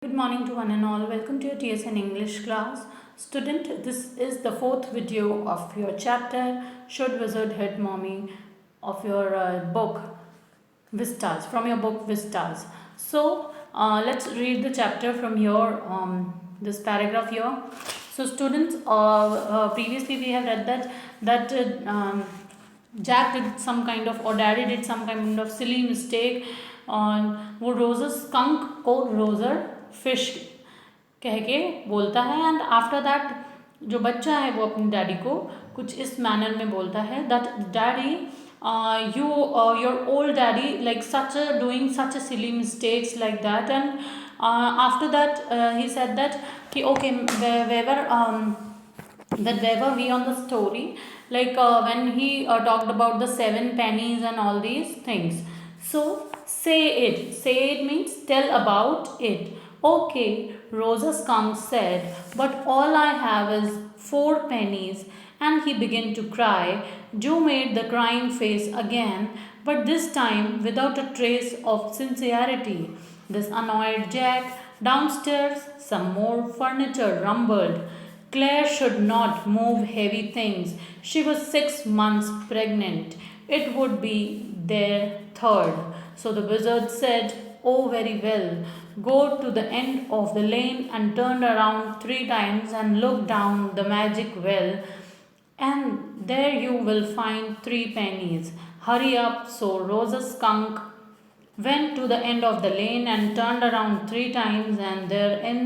Good morning to one and all. Welcome to your TSN English class. Student, this is the fourth video of your chapter Should Wizard Hit Mommy of your book Vistas, from your book Vistas. So let's read the chapter from your this paragraph here. So students, previously we have read that Jack did some kind of, or Daddy did some kind of silly mistake on वो Roger skunk को Roger fish कह के बोलता है. And after that जो बच्चा है वो अपने डैडी को कुछ इस मैनर में बोलता है that daddy you your old daddy like doing such a silly mistakes like that. And after that he said that okay, wherever we on the story, like when he talked about the 7 pennies and all these things. So say it means tell about it. Okay, Rosa skunk said, but all I have is 4 pennies. And he began to cry. Joe made the crying face again, but this time without a trace of sincerity. This annoyed Jack. Downstairs some more furniture rumbled. Claire should not move heavy things. She was 6 months pregnant. It would be their third. So the wizard said, oh, very well. Go to the end of the lane and turn around 3 times and look down the magic well, and there you will find 3 pennies. Hurry up. So Rosa skunk went to the end of the lane and turned around 3 times, and there in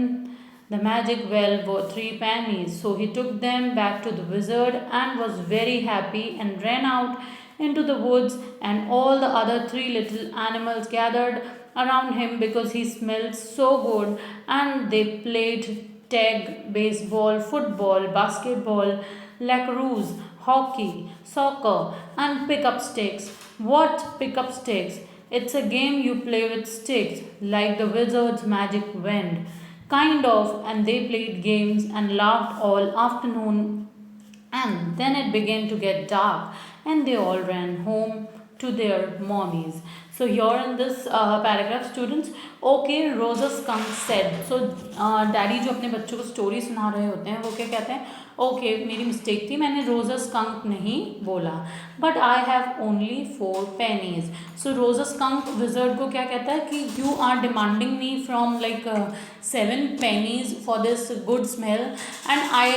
the magic well were 3 pennies. So he took them back to the wizard and was very happy and ran out into the woods, and all the other 3 little animals gathered around him because he smelled so good, and they played tag, baseball, football, basketball, lacrosse, hockey, soccer, and pick up sticks. What pick up sticks? It's a game you play with sticks, like the wizard's magic wand. Kind of, and they played games and laughed all afternoon. And then it began to get dark, and they all ran home to their mommies. So here in this paragraph, students, okay, Rosa skunk said. So daddy जो अपने बच्चों को story सुना रहे होते हैं वो क्या कहते हैं, ओके मेरी मिस्टेक थी, मैंने रोजा स्कंक नहीं बोला, but I have only 4 pennies. So Rosa skunk wizard को क्या कहता है कि you are demanding me from like 7 pennies for this good smell, and I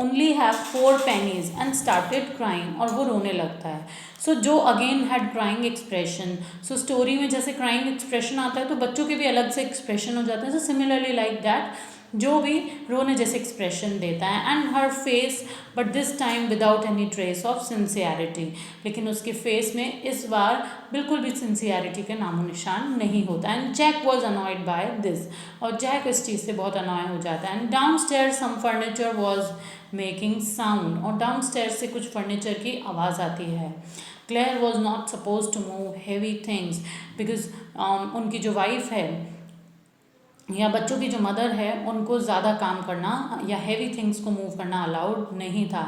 only have 4 pennies, and started crying, और वो रोने लगता है. सो जो again had crying expression. So story में जैसे क्राइंग एक्सप्रेशन आता है तो बच्चों के भी अलग से एक्सप्रेशन हो जाते हैं. सो सिमिलरली लाइक दैट जो भी रोने जैसे एक्सप्रेशन देता है. And her face, but this time without any trace of sincerity. लेकिन उसके फेस में इस बार बिल्कुल भी सिंसियरिटी के नामो निशान नहीं होता. And Jack was annoyed by this, और जैक इस चीज़ से बहुत अनॉय हो जाता है. And down stair some furniture was making sound, और डाउन स्टेयर से कुछ फर्नीचर की आवाज़ आती है. Claire was not suppose to move heavy things, because उनकी जो वाइफ है या बच्चों की जो मदर है उनको ज़्यादा काम करना या हैवी थिंग्स को मूव करना अलाउड नहीं था.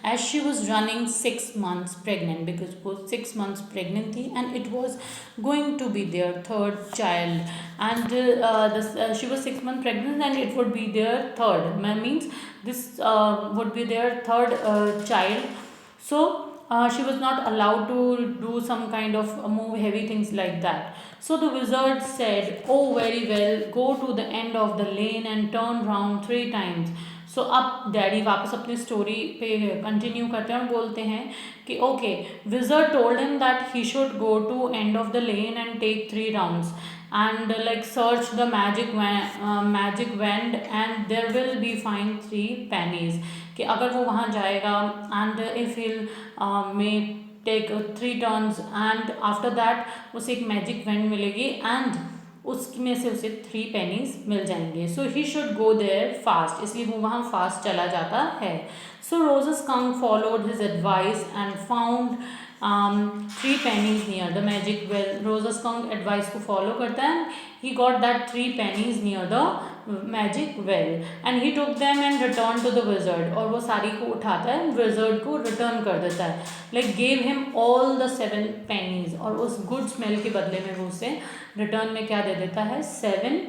As she was running 6 months pregnant, because वो 6 months प्रेगनेंट थी, and it was going to be their third child. And she was 6 months pregnant and it would be their third, means this would be their third child. So she was not allowed to do some kind of move heavy things like that. So the wizard said, oh, very well, go to the end of the lane and turn round 3 times. सो अब daddy वापस अपनी story पे continue करते हैं और बोलते हैं कि okay, wizard told him that he should go to end of the lane and take 3 rounds and like search the magic wand and there will be find 3 pennies. कि अगर वो वहाँ जाएगा and if he'll may take 3 turns and after that उसे एक magic wand मिलेगी and उसमें से उसे 3 pennies मिल जाएंगे. So he should go there fast, इसलिए वो वहाँ फास्ट चला जाता है. So Rosa skunk followed his advice and found 3 pennies near the magic well. Rosa skunk advice को फॉलो करता है, he got that 3 pennies near the magic well and he took them and return to the wizard, और वो सारी को उठाता है wizard को रिटर्न कर देता है. Like gave him all the 7 pennies, और उस गुड स्मेल के बदले में वो उसे रिटर्न में क्या दे देता है, 7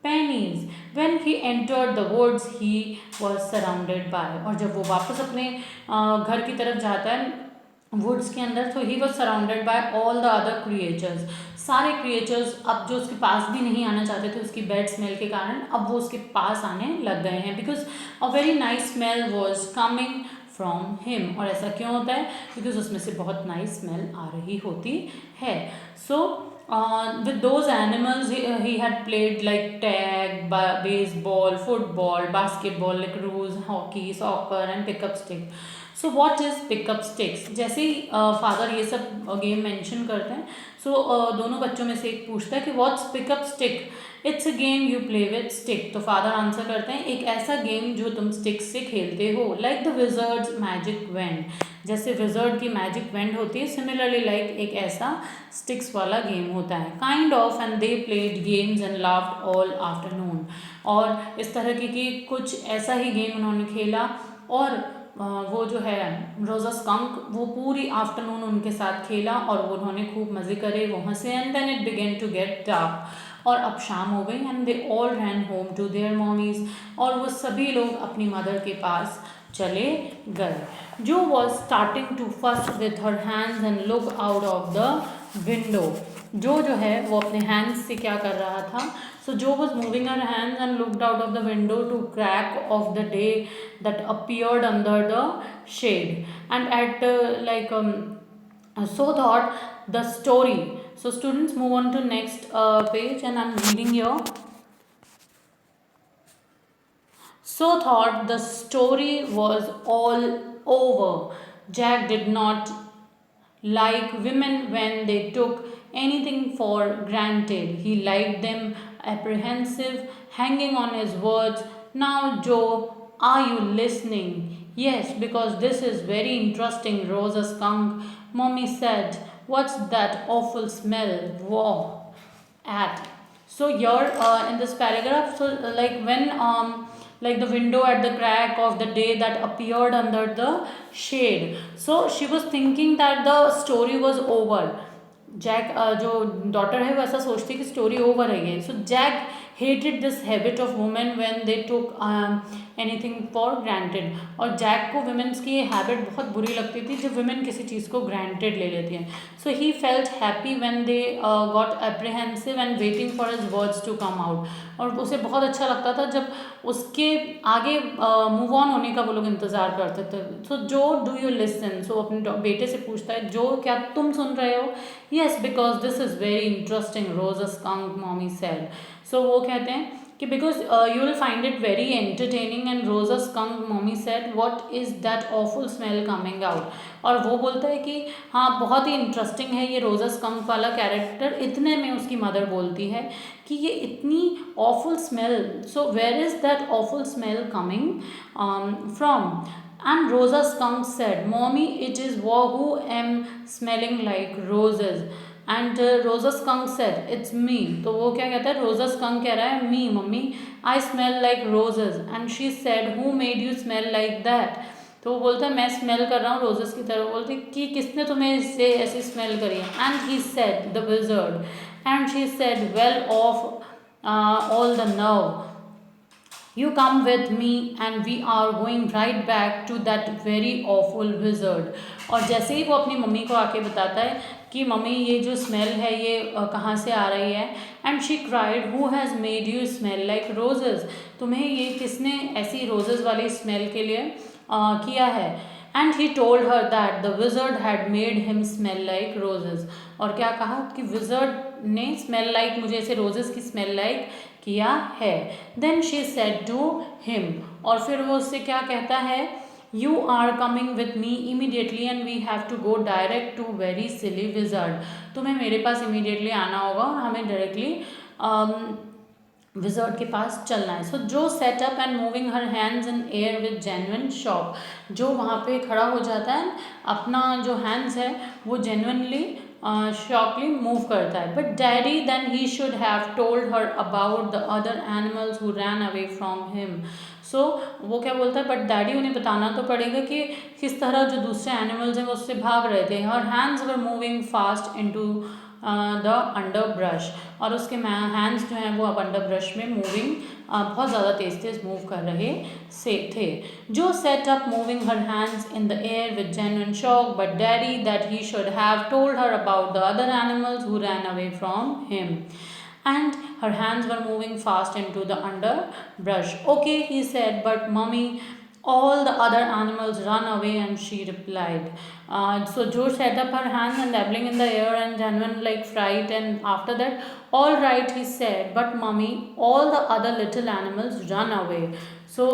pennies. When he entered the woods, he was surrounded by, और जब वो वापस अपने घर की तरफ जाता है वुड्स के अंदर, तो he was surrounded by all the other creatures. सारे क्रिएचर्स अब जो उसके पास भी नहीं आना चाहते थे उसकी बैड स्मेल के कारण, अब वो उसके पास आने लग गए हैं, because a very nice smell was coming from him. और ऐसा क्यों होता है? बिकॉज उसमें से बहुत नाइस स्मेल आ रही होती है. सो with those animals he had played like tag, baseball, football, basketball, lacrosse, hockey, soccer and pickup stick. So what is pickup sticks? जैसे ही फादर ये सब गेम मेंशन करते हैं, सो दोनों बच्चों में से एक पूछता है कि what's pickup stick? It's a game you play with stick. तो फादर आंसर करते हैं एक ऐसा गेम जो तुम स्टिक से खेलते हो, लाइक द विजर्ड्स मैजिक वेंड. जैसे विजर्ड की मैजिक वेंड होती है, सिमिलरली लाइक एक ऐसा स्टिक्स वाला गेम होता है, kind of. And they played games and laughed all afternoon. और इस तरह की कुछ ऐसा ही गेम उन्होंने खेला, और वो जो है रोजा स्कंक वो पूरी आफ्टरनून उनके साथ खेला, और वो उन्होंने खूब मज़े करे, वो हंसे. And then it began to get dark. और अब शाम हो गई. And they all ran home to their mommies. और वो सभी लोग अपनी मदर के पास चले गए. Jo was starting to first with her hands and look out of the window. जो है वो अपने हैंड्स से क्या कर रहा था? So Joe was moving her hands and looked out of the window to crack of the day that appeared under the shade, and at so thought the story. So students, move on to next page, and I'm reading here. So thought the story was all over. Jack did not like women when they took anything for granted. He liked them apprehensive, hanging on his words. Now, Joe, are you listening? Yes, because this is very interesting, Rosa skunk. Mommy said, what's that awful smell? Wow. At. So here in this paragraph, so like when like the window at the crack of the day that appeared under the shade. So she was thinking that the story was over. Jack जो daughter है वो ऐसा सोचती है कि story over है ये. So Jack hated this habit of women when they took anything for granted. और जैक को वुमेन्स की ये हैबिट बहुत बुरी लगती थी जब वुमेन किसी चीज़ को ग्रांटेड ले लेती हैं. So he felt happy when they got apprehensive and waiting for his words to come out. और उसे बहुत अच्छा लगता था जब उसके आगे मूव ऑन होने का वो लोग इंतज़ार करते थे. सो जो डू यू लिसन. सो अपने बेटे से पूछता है जो क्या तुम सुन रहे हो? Yes, because this is very interesting, Rosa skunk, mommy said. So वो कहते हैं कि because you will find it very entertaining, and Rosa skunk, mommy said, what is that awful smell coming out? और वो बोलता है कि हाँ बहुत ही इंटरेस्टिंग है ये रोजा स्कंक वाला कैरेक्टर. इतने में उसकी मदर बोलती है कि ये इतनी awful smell. So where is that awful smell coming from? And Rosa skunk said, mommy, it is who am smelling like roses. And Rosa skunk said, it's me. तो वो क्या कहता है? Rosa skunk कह रहा है me mummy, I smell like roses. And she said, who made you smell like that? तो वो बोलता है मैं स्मेल कर रहा हूँ रोजेस की तरह. बोलते कि किसने तुम्हें इससे ऐसी स्मेल करी है? And he said, the wizard. And she said, well off all the nerve. You come with me and we are going right back to that very awful wizard. और जैसे ही वो अपनी मम्मी को आके बताता है कि मम्मी ये जो स्मेल है ये कहाँ से आ रही है. And she cried, who has made you smell like roses? तुम्हें ये किसने ऐसी रोजेज़ वाली स्मेल के लिए किया है? And he told her that the wizard had made him smell like roses. और क्या कहा कि विजर्ड ने स्मेल लाइक मुझे ऐसे रोजेज़ की स्मेल लाइक किया है. Then she said to him, और फिर वो उससे क्या कहता है? You are coming with me immediately and we have to go direct to very silly wizard. तुम्हें मेरे पास इमीडिएटली आना होगा और हमें डायरेक्टली विजर्ड के पास चलना है. सो जो set up and moving her hands in air with genuine shock. जो वहाँ पे खड़ा हो जाता है, अपना जो हैंड्स है वो जेन्युइनली शॉकली मूव करता है. But daddy then he should have told her about the other animals who ran away from him. So वो क्या बोलता है? बट डैडी उन्हें बताना तो पड़ेगा कि किस तरह जो दूसरे एनिमल्स हैं वो उससे भाग रहे थे. Her hands were moving fast into the under brush, और उसके हैंड्स जो हैं वो अब अंडर ब्रश में मूविंग बहुत ज़्यादा तेज तेज मूव कर रहे थे. जो set up moving her hands in the air with genuine shock, but daddy that he should have told her about the other animals who ran away from him, and her hands were moving fast into the underbrush. Okay, he said, but mummy, all the other animals run away, and she replied. So Joe set up her hands and dabbling in the air and genuine like fright, and after that, all right, he said, but mummy, all the other little animals run away. So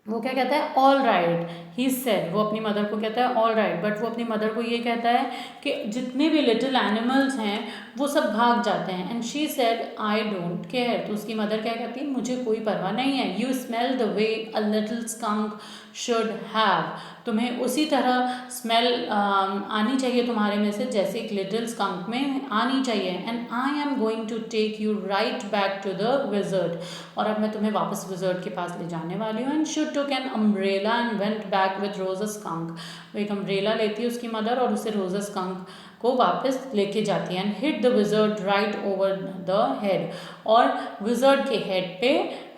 वो क्या कहता है, all right he said, वो अपनी mother को कहता है all right, but वो अपनी मदर को ये कहता है कि जितने भी लिटिल एनिमल्स हैं वो सब भाग जाते हैं. And she said I don't care. तो उसकी मदर क्या कहती है, मुझे कोई परवाह नहीं है. You smell the way a little skunk should have, तुम्हें उसी तरह स्मेल आनी चाहिए तुम्हारे में से जैसे एक लिटिल स्कंक में आनी चाहिए. And I am going to take you right back to the wizard, और अब मैं तुम्हें वापस विजर्ड के पास ले जाने वाली हूँ. And she took an umbrella and went back with Rose skunk. वो एक अम्ब्रेला लेती है उसकी मदर और उसे रोज़ स्कंक को वापस लेके जाती है. And hit the wizard right over the head, और विजर्ड के हेड पे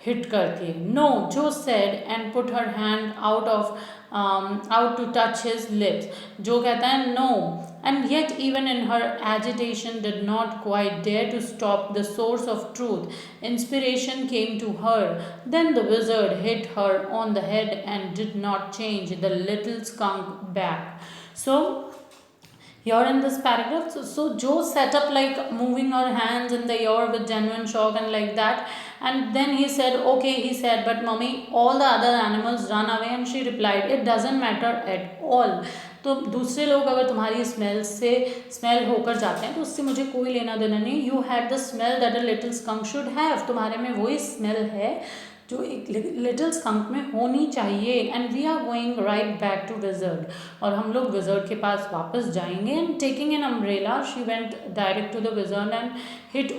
हिट करती है. नो, जो said and put her hand out to touch his lips. जो कहता है no, and yet even in her agitation did not quite dare to stop the source of truth. Inspiration came to her. Then the wizard hit her on the head and did not change the little skunk back. So here in this paragraph, so Joe set up like moving her hands in the air with genuine shock and like that, and then he said okay, he said, but mummy, all the other animals run away, and she replied it doesn't matter at all. तो दूसरे लोग अगर तुम्हारी smell होकर जाते हैं तो उससे मुझे कोई लेना देना नहीं. You had the smell that a little skunk should have, तुम्हारे में वही स्मेल है जो एक लिटिल स्कंक में होनी चाहिए. And we are going right back to wizard, और हम लोग विजर्ड के पास वापस जाएंगे. And taking an umbrella she went direct to the wizard and hit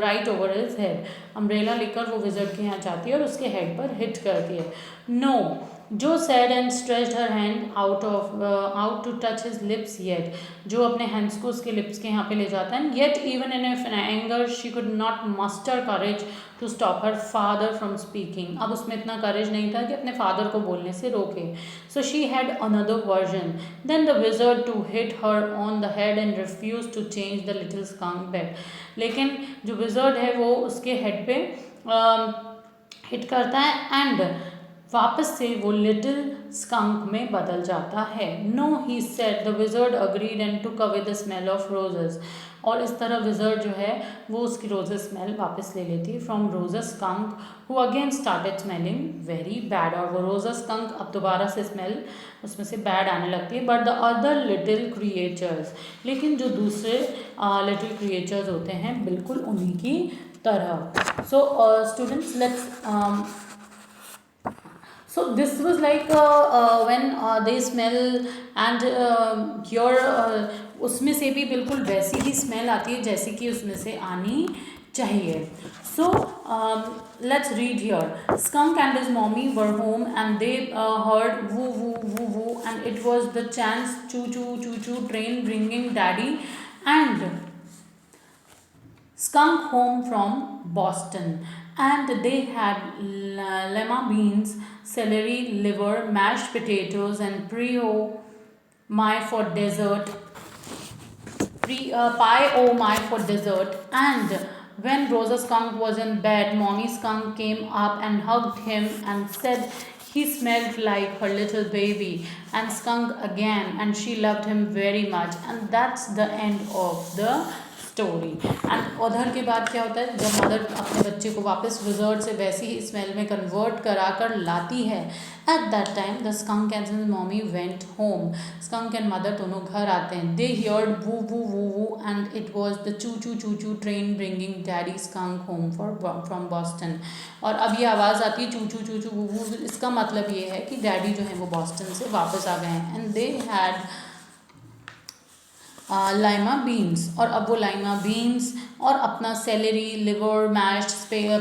right over his head. Umbrella लेकर वो विजर्ड के यहाँ जाती है और उसके हेड पर हिट करती है. No, Jo said and stretched her hand out to touch his lips. Yet, जो अपने हैंड्स को उसके लिप्स के यहाँ पे ले जाता है. Yet even in anger she could not muster courage to stop her father from speaking. अब उसमें इतना करेज नहीं था कि अपने फादर को बोलने से रोके. So she had another version. Then the wizard to hit her on the head and refuse to change the little skunk back. लेकिन जो विजर्ड है वो उसके हेड पे हिट करता है एंड वापस से वो लिटिल स्कंक में बदल जाता है. No, he said. The wizard agreed and took away the smell of roses. और इस तरह विजर्ड जो है वो उसकी रोजेस स्मेल वापस ले लेती है from roses skunk, who again started smelling very bad. और वो रोजेस स्कंक अब दोबारा से स्मेल उसमें से बैड आने लगती है. But the other little creatures, लेकिन जो दूसरे लिटिल क्रिएचर्स होते हैं बिल्कुल उन्हीं की तरह. So students, let's so this was like when they smell and your उसमें से भी बिल्कुल वैसी ही स्मेल आती है जैसे कि उसमें से आनी चाहिए. So let's read here. Skunk and his mommy were home and they heard woo woo woo woo, and it was the chance choo choo choo choo train bringing daddy and skunk home from Boston. And they had lima beans, celery, liver, mashed potatoes, and pie for dessert. Pie oh my for dessert. And when Rosa Skunk was in bed, Mommy Skunk came up and hugged him and said he smelled like her little baby. And Skunk again, and she loved him very much. And that's the end of the story. And उधर के बाद क्या होता है, जब mother अपने बच्चे को वापस विजर्ड से वैसी ही स्मेल में कन्वर्ट करा कर लाती है, at that time the skunk and his mommy went home. Skunk and mother दोनों घर आते हैं. They heard woo woo woo woo and it was the choo choo choo choo train bringing daddy skunk home from Boston. और अब ये आवाज़ आती है चू चू चू चू वू वू. इसका मतलब ये है कि डैडी जो है वो बॉस्टन से वापस आ गए हैं. And they had lima beans, और अब वो लाइमा बीन्स और अपना celery, liver, mashed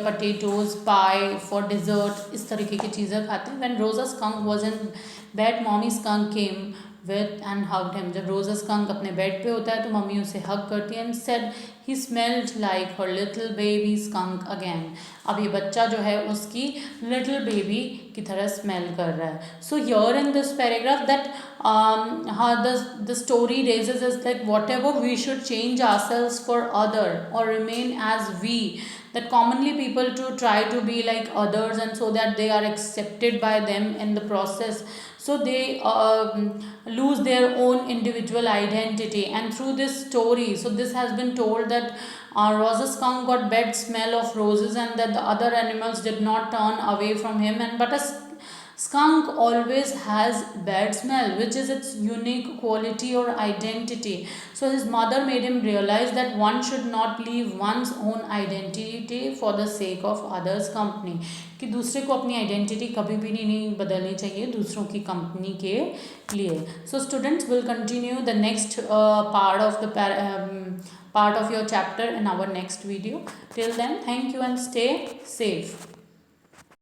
potatoes, pie for dessert, इस तरीके की चीज़ें खाते हैं. When Rosa skunk was in bed, mommy skunk came with and hugged him. जब रोज़ skunk अपने बेड पे होता है तो मम्मी उसे हग करती है and said he smelled like her little baby skunk again. अब ये बच्चा जो है उसकी little baby की तरह smell कर रहा है. So here in this paragraph that how the story raises is that whatever we should change ourselves for other or remain as we, that commonly people to try to be like others and so that they are accepted by them in the process, so they lose their own individual identity. And through this story, so this has been told that Rose's skunk got bad smell of roses and that the other animals did not turn away from him, and but a skunk always has bad smell, which is its unique quality or identity. So his mother made him realize that one should not leave one's own identity for the sake of others' company. कि दूसरे को अपनी identity कभी भी नहीं बदलनी चाहिए दूसरों की कंपनी के लिए. So students will continue the next part of your chapter in our next video. Till then, thank you and stay safe.